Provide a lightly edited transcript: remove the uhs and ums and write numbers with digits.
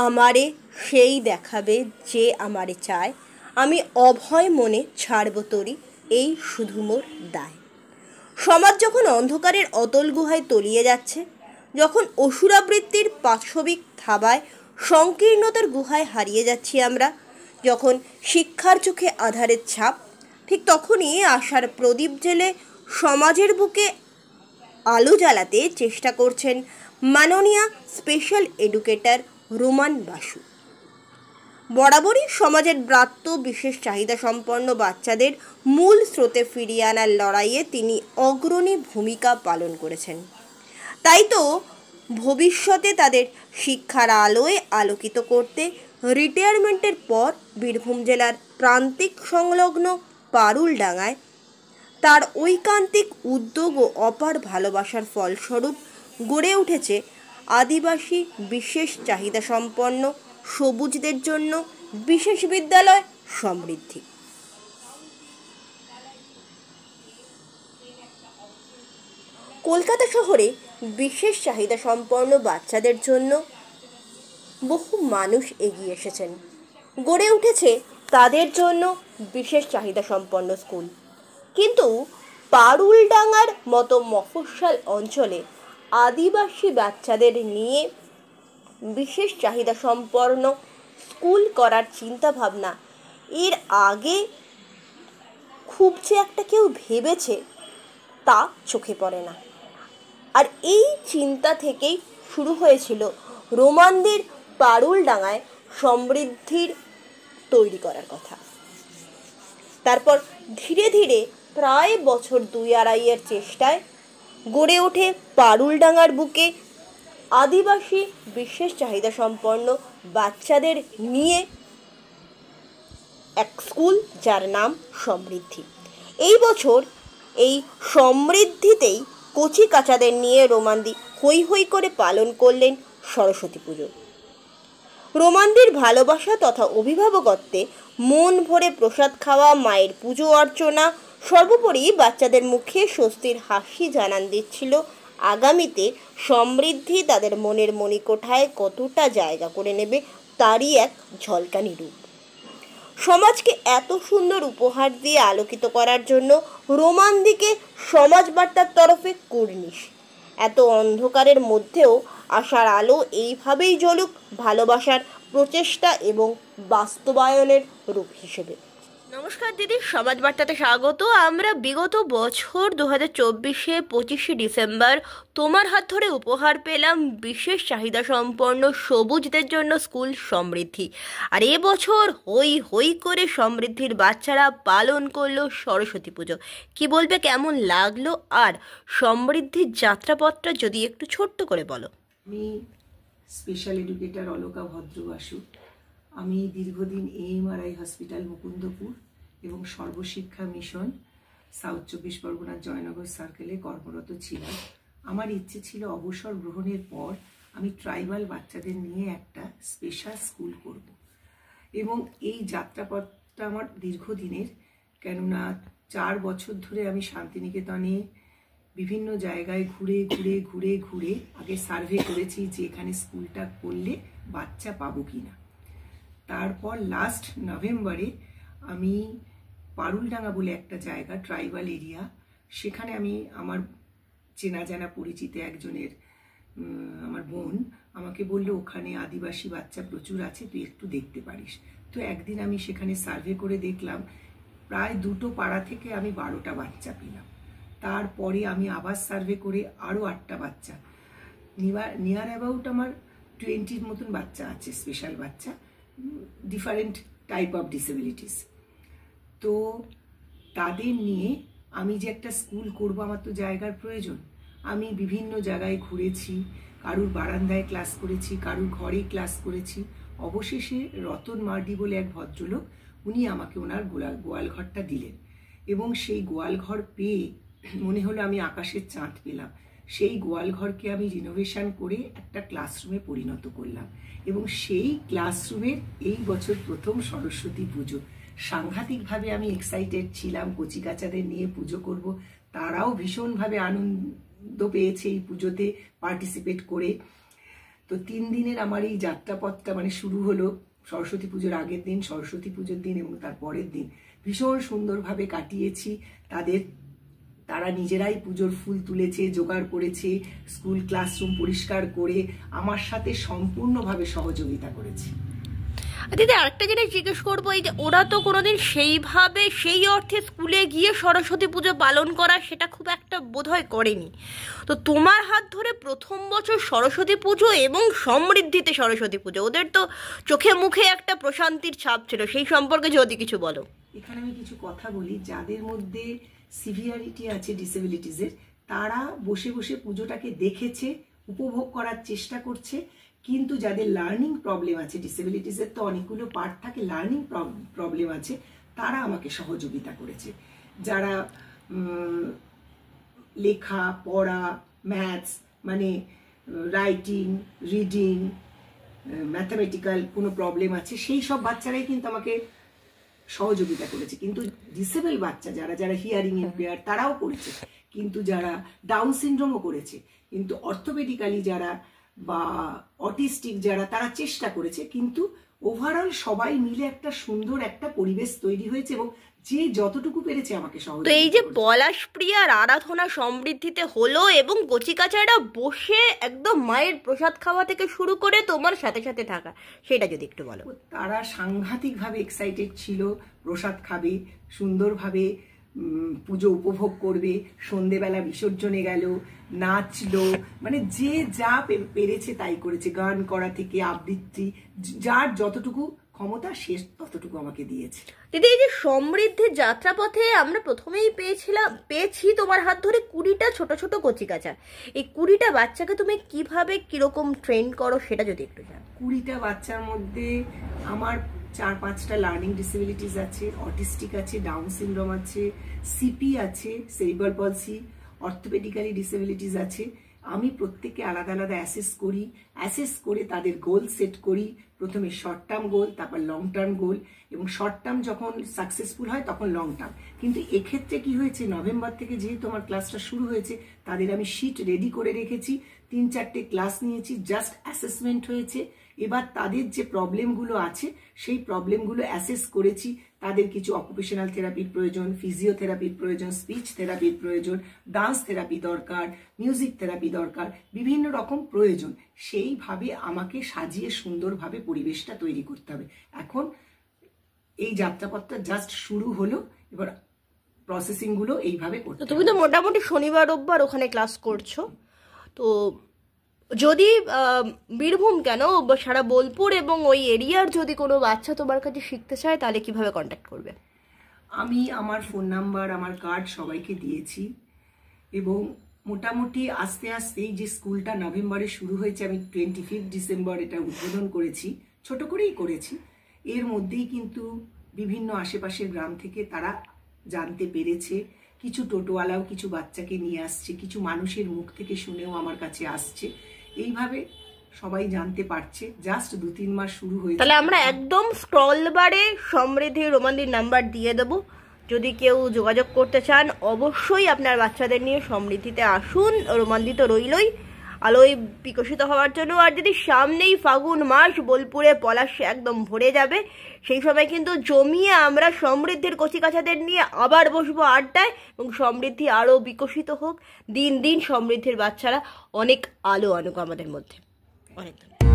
আমারে সেই দেখাবে যে আমারে চায়, আমি অভয় মনে ছাড়ব তরি, এই শুধু মোর দায়। সমাজ যখন অন্ধকারের অতল গুহায় তলিয়ে যাচ্ছে, যখন অসুরাবৃত্তির পাশবিক থাবায় সংকীর্ণতার গুহায় হারিয়ে যাচ্ছি আমরা, যখন শিক্ষার চোখে আধারের ছাপ, ঠিক তখনই আশার প্রদীপ জেলে সমাজের বুকে আলো জ্বালাতে চেষ্টা করছেন মাননীয়া স্পেশাল এডুকেটর রোমান বাসু। বরাবরই সমাজের ব্রাত্য বিশেষ চাহিদা সম্পন্ন বাচ্চাদের মূল স্রোতে ফিরিয়ে আনার লড়াইয়ে তিনি অগ্রণী ভূমিকা পালন করেছেন। তাই তো ভবিষ্যতে তাদের শিক্ষার আলোয় আলোকিত করতে রিটায়ারমেন্টের পর বীরভূম জেলার প্রান্তিক সংলগ্ন পারুলডাঙ্গায় তার ঐকান্তিক উদ্যোগ ও অপার ভালোবাসার ফলস্বরূপ গড়ে উঠেছে আদিবাসী বিশেষ চাহিদা সম্পন্ন সবুজদের জন্য বিশেষ বিদ্যালয় সমৃদ্ধি। কলকাতা শহরে বিশেষ চাহিদা সম্পন্ন বাচ্চাদের জন্য বহু মানুষ এগিয়ে এসেছেন। গড়ে উঠেছে তাদের জন্য বিশেষ চাহিদা সম্পন্ন স্কুল। কিন্তু পারুলডাঙ্গার মতো মফস্বল অঞ্চলে আদিবাসী বাচ্চাদের নিয়ে বিশেষ চাহিদা সম্পন্ন স্কুল করার চিন্তাভাবনা এর আগে খুব যে একটা কেউ ভেবেছে তা চোখে পড়ে না। আর এই চিন্তা থেকেই শুরু হয়েছিল রোমানদের পারুলডাঙ্গায় সমৃদ্ধির তৈরি করার কথা। তারপর ধীরে ধীরে প্রায় বছর 2-2.5 চেষ্টায় গড়ে ওঠে পারুলডাঙ্গার বুকে আদিবাসী বিশেষ চাহিদা সম্পন্ন বাচ্চাদের নিয়ে এক স্কুল, যার নাম সমৃদ্ধি। এই বছর এই সমৃদ্ধিতেই কচি কাচাদের নিয়ে রোমানদি হৈ হৈ করে পালন করলেন সরস্বতী পুজো। রোমানদের ভালোবাসা তথা অভিভাবকত্বে মন ভরে প্রসাদ খাওয়া, মায়ের পুজো অর্চনা, সর্বোপরি বাচ্চাদের মুখে স্বস্তির হাসি জানান দিচ্ছিল আগামীতে সমৃদ্ধি তাদের মনের মণিকোঠায় কতটা জায়গা করে নেবে তারই এক ঝলকানি রূপ। সমাজকে এত সুন্দর উপহার দিয়ে আলোকিত করার জন্য রোমানদিকে সমাজ বার্তার তরফে কুর্নিশ। এত অন্ধকারের মধ্যেও আশার আলো এইভাবেই জ্বলুক ভালোবাসার প্রচেষ্টা এবং বাস্তবায়নের রূপ হিসেবে। নমস্কার দিদি, সমাজ বার্তাতে স্বাগত। আমরা বিগত বছর 2024-এ 25শে ডিসেম্বর তোমার হাত ধরে উপহার পেলাম বিশেষ চাহিদা সম্পন্ন সবুজদের জন্য স্কুল সমৃদ্ধি। আর এবছর হৈ হৈ করে সমৃদ্ধির বাচ্চারা পালন করলো সরস্বতী পুজো। কি বলবে, কেমন লাগলো, আর সমৃদ্ধির যাত্রাপথটা যদি একটু ছোট্ট করে বলো। আমি স্পেশাল এডুকেটর অলকা ভদ্র বাসু। আমি দীর্ঘদিন AMRI হসপিটাল মুকুন্দপুর এবং সর্বশিক্ষা মিশন সাউথ 24 পরগনার জয়নগর সার্কেলে কর্মরত ছিলাম। আমার ইচ্ছে ছিল অবসর গ্রহণের পর আমি ট্রাইবাল বাচ্চাদের নিয়ে একটা স্পেশাল স্কুল করব, এবং এই যাত্রাপথটা আমার দীর্ঘদিনের। কেননা 4 বছর ধরে আমি শান্তিনিকেতনে বিভিন্ন জায়গায় ঘুরে ঘুরে ঘুরে ঘুরে আগে সার্ভে করেছি যে এখানে স্কুলটা করলে বাচ্চা পাবো কিনা। তারপর লাস্ট নভেম্বরে আমি পারুলডাঙ্গা বলে একটা জায়গা, ট্রাইবাল এরিয়া, সেখানে আমি আমার চেনা জানা পরিচিত একজনের আমার বোন আমাকে বললো ওখানে আদিবাসী বাচ্চা প্রচুর আছে, তুই একটু দেখতে পারিস। তো একদিন আমি সেখানে সার্ভে করে দেখলাম প্রায় 2টো পাড়া থেকে আমি 12টা বাচ্চা পেলাম। তারপরে আমি আবার সার্ভে করে আরও 8টা বাচ্চা, নিয়ার অ্যাবাউট আমার 20 মতন বাচ্চা আছে, স্পেশাল বাচ্চা, ডিফারেন্ট টাইপ অফ ডিসেবিলিটিস। তো তাদের নিয়ে আমি যে একটা স্কুল করব, আমার তো জায়গার প্রয়োজন। আমি বিভিন্ন জায়গায় ঘুরেছি, কারুর বারান্দায় ক্লাস করেছি, কারুর ঘরে ক্লাস করেছি। অবশেষে রতন মার্ডি বলে এক ভদ্রলোক, উনি আমাকে ওনার গোয়ালঘরটা দিলেন, এবং সেই গোয়ালঘর পেয়ে মনে হলো আমি আকাশের চাঁদ পেলাম। সেই গোয়ালঘরকে আমি রিনোভেশন করে একটা ক্লাসরুমে পরিণত করলাম, এবং সেই ক্লাসরুমের এই বছর প্রথম সরস্বতী পুজো। সাংঘাতিকভাবে আমি এক্সাইটেড ছিলাম কচিকাচাদের নিয়ে পুজো করব। তারাও ভীষণভাবে আনন্দ পেয়েছে এই পুজোতে পার্টিসিপেট করে। তো 3 দিনের আমার এই যাত্রাপথটা মানে শুরু হলো সরস্বতী পুজোর আগের দিন, সরস্বতী পুজোর দিন এবং তার পরের দিন ভীষণ সুন্দরভাবে কাটিয়েছি। তারা নিজেরাই পুজোর ফুল তুলেছে, জোগাড় করেছে, স্কুল ক্লাসরুম পরিষ্কার করে আমার সাথে সম্পূর্ণভাবে সহযোগিতা করেছে। দিদি আরেকটা জিনিস জিজ্ঞেস করবো, এই যে ওরা তো কোনোদিন সেইভাবে সেই অর্থে স্কুলে গিয়ে সরস্বতী পুজো পালন করা সেটা খুব একটা বোধহয় করেনি, তো তোমার হাত ধরে প্রথম বছর সরস্বতী পুজো এবং সমৃদ্ধিতে সরস্বতী পুজো, ওদের তো চোখে মুখে একটা প্রশান্তির ছাপ ছিল, সেই সম্পর্কে যদি কিছু বলো। এখানে আমি কিছু কথা বলি। যাদের মধ্যে সিভিয়ারিটি আছে ডিসেবিলিটিসের, তারা বসে বসে পুজোটাকে দেখেছে, উপভোগ করার চেষ্টা করছে। কিন্তু যাদের লার্নিং প্রবলেম আছে, ডিসেবিলিটিসের তো অনেকগুলো পার্ট থাকে, লার্নিং প্রবলেম আছে, তারা আমাকে সহযোগিতা করেছে। যারা লেখা পড়া, ম্যাথস মানে রাইটিং, রিডিং, ম্যাথামেটিক্যাল কোনো প্রবলেম আছে, সেই সব বাচ্চারাই কিন্তু আমাকে সহযোগিতা করেছে। কিন্তু ডিসেবল বাচ্চা যারা যারা হিয়ারিং ইম্পেয়ার তারাও করেছে, কিন্তু যারা ডাউন সিনড্রোমও করেছে, কিন্তু অর্থোপেডিক্যালি যারা বা অটিস্টিক যারা, তারা চেষ্টা করেছে। কিন্তু ওভারঅল সবাই মিলে একটা সুন্দর একটা পরিবেশ তৈরি হয়েছে এবং যে যতটুকু পেরেছে আমাকে সহযোগিতা। তো এই যে পলাশপ্রিয়ার আরাধনা সমৃদ্ধিতে হলো এবং কচিকাচারা বসে একদম মায়ের প্রসাদ খাওয়া থেকে শুরু করে তোমার সাথে সাথে থাকা, সেটা যদি একটু বলো। তারা সাংঘাতিকভাবে এক্সাইটেড ছিল, প্রসাদ খাবে, সুন্দরভাবে পুজো উপভোগ করবে, সন্ধেবেলা বিসর্জনে গেল, নাচলো, মানে যে যা পেরেছে তাই করেছে, গান করা থেকে আবৃত্তি, যার যতটুকু ক্ষমতা সে ততটুকু আমাকে দিয়েছে। দিদি এই যে সমৃদ্ধির যাত্রাপথে আমরা প্রথমেই পেয়েছি তোমার হাত ধরে 20টা ছোট ছোট কচিকাচা, এই 20টা বাচ্চাকে তুমি কিভাবে কিরকম ট্রেন করো সেটা যদি একটু জানো। 20টা বাচ্চার মধ্যে আমার 4-5টা লার্নিং ডিসেবিলিটিস আছে, অটিস্টিক আছে, ডাউন সিনড্রোম আছে, সিপি আছে, সেরিব্রাল পলসি, অর্থোপেডিক্যালি ডিসেবিলিটিস আছে। আমি প্রত্যেককে আলাদা আলাদা অ্যাসেস করে তাদের গোল সেট করি। প্রথমে শর্ট টার্ম গোল, তারপর লং টার্ম গোল, এবং শর্ট টার্ম যখন সাকসেসফুল হয় তখন লং টার্ম। কিন্তু এক্ষেত্রে কি হয়েছে, নভেম্বর থেকে যেহেতু আমার ক্লাসটা শুরু হয়েছে, তাদের আমি শিট রেডি করে রেখেছি, 3-4টে ক্লাস নিয়েছি, জাস্ট অ্যাসেসমেন্ট হয়েছে। এবার তাদের যে প্রবলেমগুলো আছে সেই প্রবলেমগুলো অ্যাসেস করেছি। তাদের কিছু অকুপেশনাল থেরাপির প্রয়োজন, ফিজিওথেরাপির প্রয়োজন, স্পিচ থেরাপির প্রয়োজন, ডান্স থেরাপি দরকার, মিউজিক থেরাপি দরকার, বিভিন্ন রকম প্রয়োজন। সেইভাবে আমাকে সাজিয়ে সুন্দরভাবে পরিবেশটা তৈরি করতে হবে। এখন এই যাত্রাপথটা জাস্ট শুরু হলো, এবার প্রসেসিংগুলো এইভাবে করতে হবে। তুমি তো মোটামুটি শনিবার রোববার ওখানে ক্লাস করছো, তো যদি বীরভূম কেন সারা বোলপুর এবং ওই এরিয়ার যদি কোনো বাচ্চা তোমার কাছে শিখতে চায় তাহলে কিভাবে কন্ট্যাক্ট করবে? আমি আমার ফোন নাম্বার, আমার কার্ড সবাইকে দিয়েছি, এবং মোটামুটি আস্তে আস্তেই যে স্কুলটা নভেম্বরে শুরু হয়েছে, আমি 25 ডিসেম্বর এটা উদ্বোধন করেছি, ছোট করেই করেছি। এর মধ্যেই কিন্তু বিভিন্ন আশেপাশের গ্রাম থেকে তারা জানতে পেরেছে, কিছু টোটোওয়ালাও কিছু বাচ্চাকে নিয়ে আসছে, কিছু মানুষের মুখ থেকে শুনেও আমার কাছে আসছে। এইভাবে সবাই জানতে পারছে। জাস্ট 2-3 মাস শুরু হয়েছে। তাহলে আমরা একদম স্ক্রল বারে সমৃদ্ধি রোমান্দির নাম্বার দিয়ে দেবো, যদি কেউ যোগাযোগ করতে চান অবশ্যই আপনার বাচ্চাদের নিয়ে সমৃদ্ধিতে আসুন। রোমান্দি তো রইলই আলোয় বিকশিত হওয়ার জন্য, আর যদি সামনেই ফাগুন মাস, বোলপুরে পলাশ একদম ভরে যাবে, সেই সময় কিন্তু জমিয়ে আমরা সমৃদ্ধির কচিকাচাদের নিয়ে আবার বসবো আড্ডায়, এবং সমৃদ্ধি আরও বিকশিত হোক। দিন দিন সমৃদ্ধির বাচ্চারা অনেক আলো আনুক আমাদের মধ্যে। অনেক ধন্যবাদ।